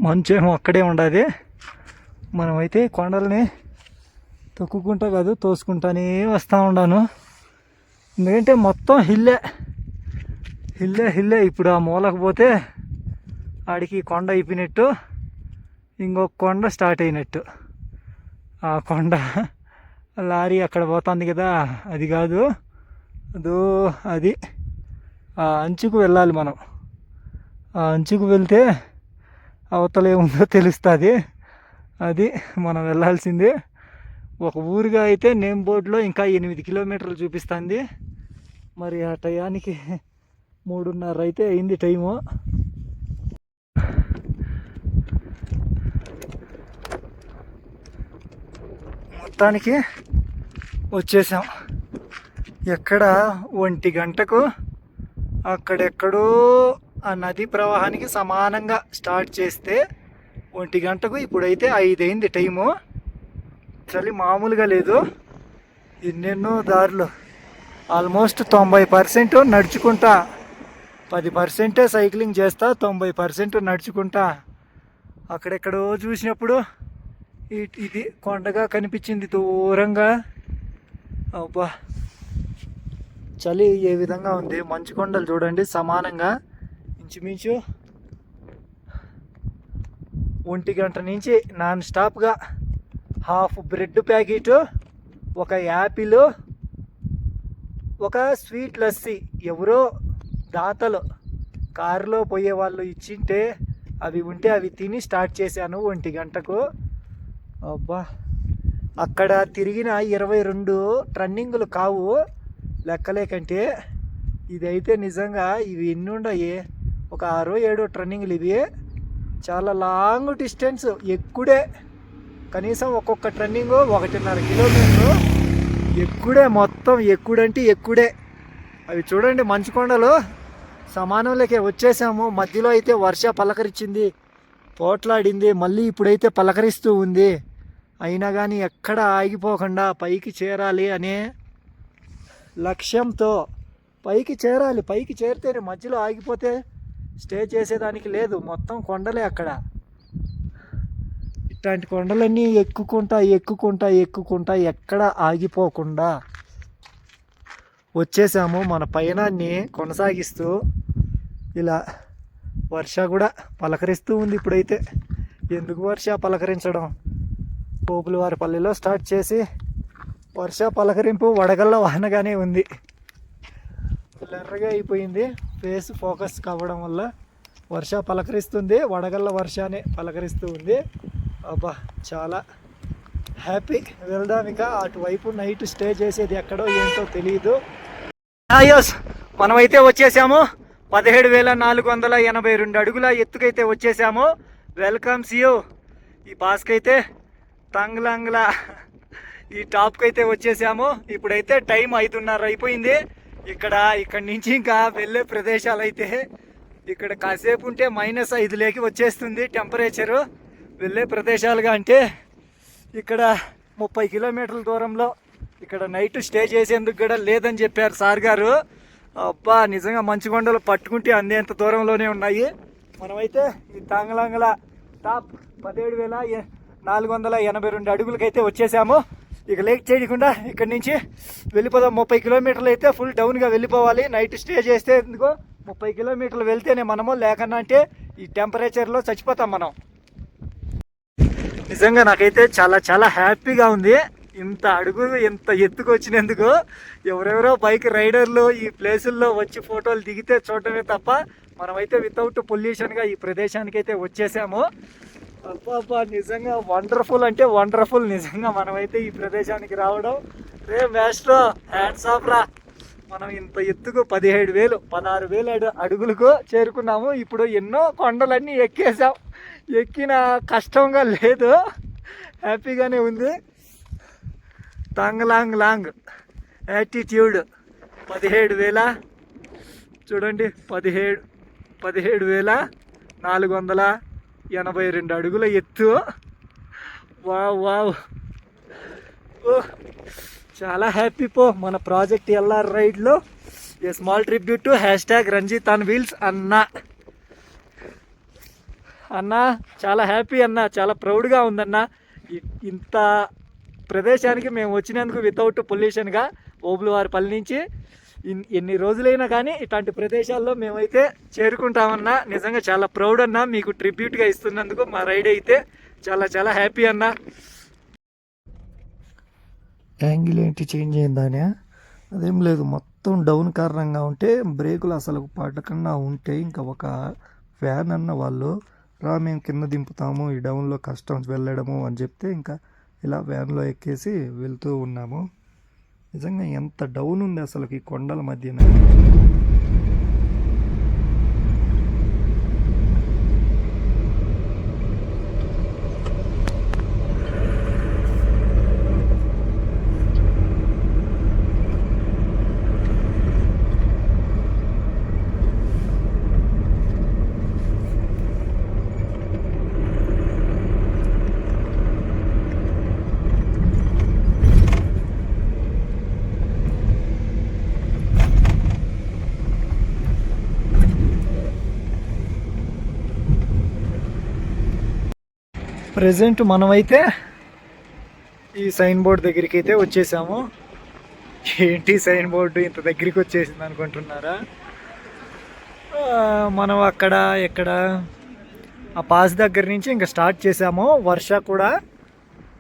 మంచు ఏమో అక్కడే ఉండదు. మనమైతే కొండల్ని తొక్కుకుంటా కాదు తోసుకుంటానే వస్తూ ఉన్నాను. ఎందుకంటే మొత్తం హిల్లే హిల్లే హిల్లే. ఇప్పుడు ఆ మూలకు పోతే ఆడికి కొండ అయిపోయినట్టు, ఇంకొక కొండ స్టార్ట్ అయినట్టు. ఆ కొండ లారీ అక్కడ పోతుంది కదా, అది కాదు, అదో అది ఆ అంచుకు వెళ్ళాలి మనం. ఆ అంచుకు వెళ్తే అవతల ఏముందో తెలుస్తుంది. అది మనం వెళ్ళాల్సింది. ఒక ఊరిగా అయితే నేమ్ బోర్డులో ఇంకా 8 కిలోమీటర్లు చూపిస్తుంది. మరి ఆ టయానికి 3:30 అయితే అయింది టైము. మొత్తానికి వచ్చేసాం. ఎక్కడ 1 గంటకు అక్కడెక్కడో ఆ నదీ ప్రవాహానికి సమానంగా స్టార్ట్ చేస్తే 1 గంటకు ఇప్పుడైతే 5 అయింది టైము. చలి మామూలుగా లేదు. ఎన్నెన్నో దారులు. ఆల్మోస్ట్ 90% నడుచుకుంటా, 10% సైక్లింగ్ చేస్తా, 90% నడుచుకుంటా. అక్కడెక్కడో చూసినప్పుడు ఇది కొండగా కనిపించింది దూరంగా. అబ్బా, చలి ఏ విధంగా ఉంది. మంచు కొండలు చూడండి సమానంగా ఇంచుమించు 1 గంట నుంచి నాన్ స్టాప్గా హాఫ్ బ్రెడ్ ప్యాకెట్, ఒక యాపిల్, ఒక స్వీట్ లస్సీ ఎవరో దాతలు కారులో పోయే వాళ్ళు ఇచ్చింటే అవి ఉంటే అవి తిని స్టార్ట్ చేశాను 1 గంటకు. అబ్బా, అక్కడ తిరిగిన 22 టర్నింగులు కావు లెక్కలేకంటే. ఇదైతే నిజంగా ఇవి ఎన్ని ఉన్నాయి, ఒక 6-7 టర్నింగులు. ఇవి చాలా లాంగ్ డిస్టెన్స్, ఎక్కుడే. కనీసం ఒక్కొక్క టర్నింగు 1.5 కిలోమీటరు ఎక్కుడే. మొత్తం ఎక్కుడంటే ఎక్కుడే. అవి చూడండి, మంచు కొండలు సమానంలోకే వచ్చేసాము. మధ్యలో అయితే వర్ష పలకరించింది, పోట్లాడింది, మళ్ళీ ఇప్పుడైతే పలకరిస్తూ ఉంది. అయినా కానీ ఎక్కడ ఆగిపోకుండా పైకి చేరాలి అనే లక్ష్యంతో పైకి చేరాలి. పైకి చేరితేనే, మధ్యలో ఆగిపోతే స్టే చేసేదానికి లేదు. మొత్తం కొండలే అక్కడ. ఇట్లాంటి కొండలన్నీ ఎక్కుకుంటా ఎక్కుకుంటా ఎక్కుకుంటా ఎక్కడ ఆగిపోకుండా వచ్చేసాము. మన పయనాన్ని కొనసాగిస్తూ ఇలా వర్ష కూడా పలకరిస్తూ ఉంది. ఇప్పుడైతే ఎందుకు వర్ష పలకరించడం, పోపులవారిపల్లిలో స్టార్ట్ చేసి వర్ష పలకరింపు వడగళ్ళ వాహనగానే ఉంది. ఎర్రగా అయిపోయింది ఫేస్ ఫోకస్ కావడం వల్ల. వర్ష పలకరిస్తుంది, వడగళ్ళ వర్షానే పలకరిస్తూ ఉంది. అబ్బా, చాలా హ్యాపీ. వెళ్దాం ఇక అటువైపు. నైట్ స్టే చేసేది ఎక్కడో ఏంటో తెలియదు. మనమైతే వచ్చేసాము. 17,482 అడుగుల ఎత్తుకైతే వచ్చేసాము. Welcomes you. ఈ పాస్కైతే తంగ్లంగ్లా ఈ టాప్కి అయితే వచ్చేసాము. ఇప్పుడైతే టైం 5:30 అయిపోయింది. ఇక్కడి నుంచి ఇంకా వెళ్ళే ప్రదేశాలు అయితే ఇక్కడ కాసేపు ఉంటే -5 వచ్చేస్తుంది టెంపరేచరు. వెళ్ళే ప్రదేశాలుగా అంటే ఇక్కడ 30 కిలోమీటర్ల దూరంలో ఇక్కడ నైట్ స్టే చేసేందుకు కూడా లేదని చెప్పారు సార్ గారు. అబ్బా, నిజంగా మంచు కొండలు పట్టుకుంటే అందేంత దూరంలోనే ఉన్నాయి. మనమైతే ఈ తాంగలాంగల టాప్ 17,482 అడుగులకైతే వచ్చేసాము. ఇక లేట్ చేయకుండా ఇక్కడి నుంచి వెళ్ళిపోదాం. 30 కిలోమీటర్లు అయితే ఫుల్ డౌన్గా వెళ్ళిపోవాలి. నైట్ స్టే చేస్తే ఎందుకో 30 కిలోమీటర్లు వెళ్తేనే మనము, లేకన్నా అంటే ఈ టెంపరేచర్లో చచ్చిపోతాం మనం. నిజంగా నాకైతే చాలా చాలా హ్యాపీగా ఉంది. ఇంత అడుగు ఇంత ఎత్తుకు వచ్చినందుకు. ఎవరెవరో బైక్ రైడర్లు ఈ ప్లేసుల్లో వచ్చి ఫోటోలు దిగితే చూడటమే తప్ప మనమైతే వితౌట్ పొల్యూషన్గా ఈ ప్రదేశానికి అయితే వచ్చేసాము. అబ్బా, నిజంగా వండర్ఫుల్ అంటే వండర్ఫుల్. నిజంగా మనమైతే ఈ ప్రదేశానికి రావడం రే మాస్టర్ హ్యాండ్స్ ఆఫ్ రా. మనం ఇంత ఎత్తుకు 16,000 అడుగులకు చేరుకున్నాము. ఇప్పుడు ఎన్నో కొండలన్నీ ఎక్కేసాం. ఎక్కిన కష్టంగా లేదు, హ్యాపీగానే ఉంది. తాంగ్లాంగ్ యాటిట్యూడ్ 17,000 చూడండి, 17,482 అడుగుల ఎత్తు. వావ్, చాలా హ్యాపీ పో. మన ప్రాజెక్ట్ ఎల్ఆర్ రైడ్లో a small tribute to #Ranjith on wheels అన్న. అన్న చాలా హ్యాపీ అన్న, చాలా ప్రౌడ్గా ఉందన్న. ఇంత ప్రదేశానికి మేము వచ్చినందుకు వితౌట్ పొల్యూషన్గా ఓబులవారిపల్లి నుంచి ఎన్ని రోజులైనా కానీ ఇట్లాంటి ప్రదేశాల్లో మేమైతే చేరుకుంటామన్నా. నిజంగా చాలా ప్రౌడ్ అన్న, మీకు ట్రిబ్యూట్గా ఇస్తున్నందుకు. మా రైడ్ అయితే చాలా చాలా హ్యాపీ అన్న. యాంగిల్ ఏంటి చేంజ్ అయిందానే? అదేం లేదు, మొత్తం డౌన్ కారణంగా ఉంటే బ్రేకులు అసలు పడకుండా ఉంటే ఇంకా ఒక ఫ్యాన్ అన్న వాళ్ళు మేము కింద దింపుతాము, ఈ డౌన్లో కష్టం వెళ్ళడము అని చెప్తే ఇంకా ఇలా వ్యాన్లో ఎక్కేసి వెళ్తూ ఉన్నాము. నిజంగా ఎంత డౌన్ ఉంది అసలు ఈ కొండల మధ్యన. ప్రజెంట్ మనమైతే ఈ సైన్ బోర్డ్ దగ్గరికి అయితే వచ్చేసాము. ఏంటి సైన్ బోర్డు ఇంత దగ్గరికి వచ్చేసింది అనుకుంటున్నారా? మనం అక్కడ ఎక్కడ ఆ పాస్ దగ్గర నుంచి ఇంకా స్టార్ట్ చేసాము. వర్ష కూడా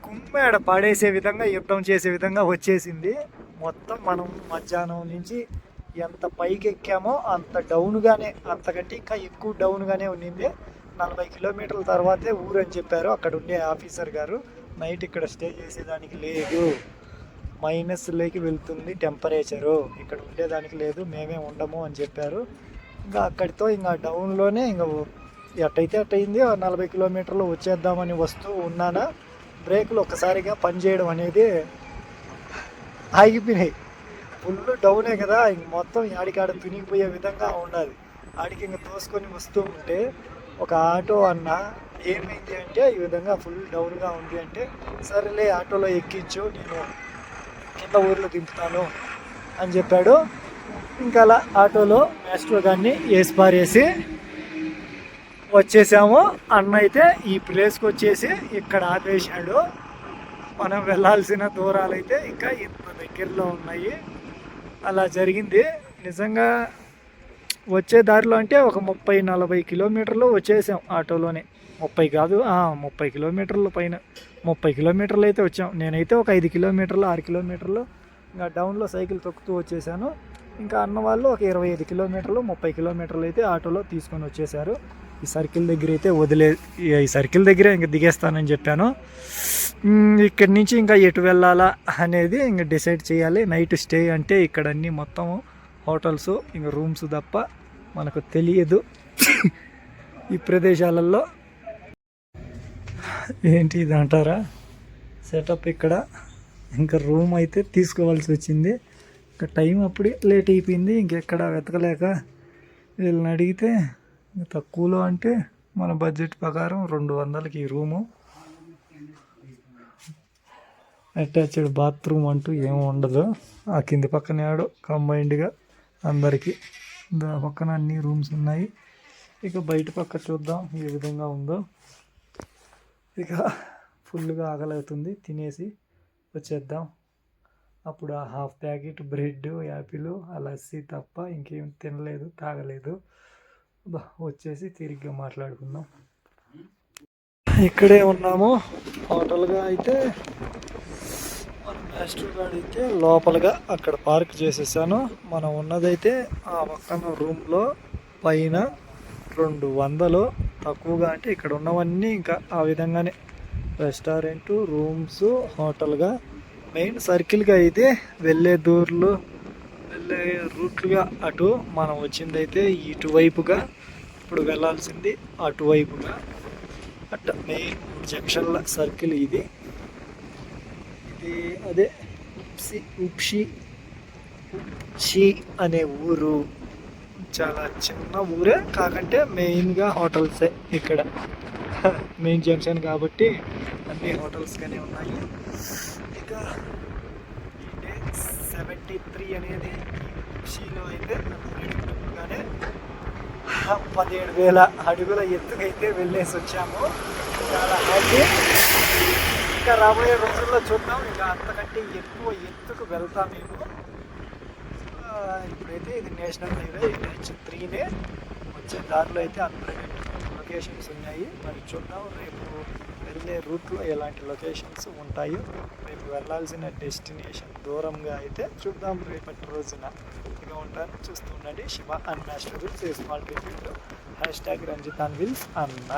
కుమ్మేడ పడేసే విధంగా, యుద్ధం చేసే విధంగా వచ్చేసింది. మొత్తం మనం మధ్యాహ్నం నుంచి ఎంత పైకి ఎక్కామో అంత డౌన్గానే, అంతకంటే ఇంకా ఎక్కువ డౌన్గానే ఉండింది. 40 కిలోమీటర్ల తర్వాతే ఊరు అని చెప్పారు అక్కడ ఉండే ఆఫీసర్ గారు. నైట్ ఇక్కడ స్టే చేసేదానికి లేదు, మైనస్లోకి వెళ్తుంది టెంపరేచరు, ఇక్కడ ఉండేదానికి లేదు, మేమే ఉండము అని చెప్పారు. ఇంకా అక్కడితో ఇంకా డౌన్లోనే ఇంకా ఎట్టయితే అట్టయింది. 40 కిలోమీటర్లు వచ్చేద్దామని వస్తూ ఉన్నానా, బ్రేకులు ఒక్కసారిగా పనిచేయడం అనేది ఆగిపోయినాయి. ఫుల్ డౌనే కదా, ఇంక మొత్తం ఆడికాడ తునిగిపోయే విధంగా ఉండాలి. ఆడికి ఇంకా తోసుకొని వస్తూ ఉంటే ఒక ఆటో అన్న ఏమైంది అంటే ఈ విధంగా ఫుల్ డౌన్గా ఉంది అంటే, సరేలే ఆటోలో ఎక్కించు, నేను కింద ఊర్లో దింపుతాను అని చెప్పాడు. ఇంకా అలా ఆటోలో మాస్టర్ గారిని వేసి పారేసి వచ్చేసాము. అన్న అయితే ఈ ప్లేస్కి వచ్చేసి ఇక్కడ ఆపేశాడు. మనం వెళ్ళాల్సిన దూరాలు అయితే ఇంకా ఇంత దగ్గరలో ఉన్నాయి. అలా జరిగింది. నిజంగా వచ్చే దారిలో అంటే ఒక 30-40 కిలోమీటర్లు వచ్చేసాం ఆటోలోనే. 30 కాదు, 30 కిలోమీటర్ల పైన, 30 కిలోమీటర్లు అయితే వచ్చాం. నేనైతే ఒక 5 కిలోమీటర్లు 6 కిలోమీటర్లు ఇంకా డౌన్లో సైకిల్ తొక్కుతూ వచ్చేసాను. ఇంకా అన్న వాళ్ళు ఒక 25 కిలోమీటర్లు 30 కిలోమీటర్లు అయితే ఆటోలో తీసుకొని వచ్చేసారు. ఈ సర్కిల్ దగ్గర అయితే ఈ సర్కిల్ దగ్గరే ఇంకా దిగేస్తానని చెప్పాను. ఇక్కడి నుంచి ఇంకా ఎటు వెళ్ళాలా అనేది ఇంకా డిసైడ్ చేయాలి. నైట్ స్టే అంటే ఇక్కడ అన్నీ మొత్తం హోటల్స్, ఇంకా రూమ్స్ తప్ప మనకు తెలియదు ఈ ప్రదేశాలలో. ఏంటి ఇది అంటారా, సెటప్ ఇక్కడ. ఇంకా రూమ్ అయితే తీసుకోవాల్సి వచ్చింది. ఇంకా టైం అప్పుడే లేట్ అయిపోయింది. ఇంకెక్కడ వెతకలేక వీళ్ళని అడిగితే తక్కువలో అంటే మన బడ్జెట్ ప్రకారం 200కి ఈ రూము. అటాచ్డ్ బాత్రూమ్ అంటూ ఏమి ఉండదు. ఆ కింది పక్కనే ఆడు కంబైన్డ్గా అందరికీ పక్కన అన్ని రూమ్స్ ఉన్నాయి. ఇక బయట పక్క చూద్దాం ఏ విధంగా ఉందో. ఇక ఫుల్గా ఆకలవుతుంది, తినేసి వచ్చేద్దాం. అప్పుడు ఆ హాఫ్ ప్యాకెట్ బ్రెడ్, యాపిల్, ఆ లస్సీ తప్ప ఇంకేం తినలేదు, తాగలేదు. వచ్చేసి తిరిగ్గా మాట్లాడుకుందాం. ఇక్కడే ఉన్నాము హోటల్గా అయితే. మాస్టర్ గార్డ్ అయితే లోపలగా అక్కడ పార్క్ చేసేసాను. మనం ఉన్నదైతే ఆ పక్కన రూమ్లో పైన 200 తక్కువగా. అంటే ఇక్కడ ఉన్నవన్నీ ఇంకా ఆ విధంగానే రెస్టారెంట్, రూమ్స్, హోటల్గా. మెయిన్ సర్కిల్గా అయితే వెళ్ళే రూట్లుగా అటు మనం వచ్చిందైతే ఇటువైపుగా, ఇప్పుడు వెళ్ళాల్సింది అటువైపుగా. అట్ట మెయిన్ జంక్షన్ల సర్కిల్ ఇది. అదే ఉప్షి అనే ఊరు. చాలా చిన్న ఊరే, కాకంటే మెయిన్గా హోటల్సే ఇక్కడ. మెయిన్ జంక్షన్ కాబట్టి అన్ని హోటల్స్గానే ఉన్నాయి. ఇక 73 అనేది ఉప్షిలో అయితే గానే 17,000 అడుగుల ఎత్తుకైతే వెళ్ళేసి వచ్చాము. చాలా హ్యాపీ. ఇంకా రాబోయే రోజుల్లో చూద్దాం, ఇంకా అంతకంటే ఎక్కువ ఎత్తుకు వెళ్తాం మేము. ఇప్పుడైతే ఇది నేషనల్ హైవే NH3నే. వచ్చే దారిలో అయితే అల్టర్నేట్ లొకేషన్స్ ఉన్నాయి. మరి చూద్దాం రేపు వెళ్ళే రూట్లో ఎలాంటి లొకేషన్స్ ఉంటాయో. రేపు వెళ్ళాల్సిన డెస్టినేషన్ దూరంగా అయితే చూద్దాం రేపటి రోజున. ఇక ఉంటాను, చూస్తూ ఉండండి శివ అన్న స్టోరీస్. స్మాల్ రిపీట్ #రంజితాన్ విల్స్ అన్న.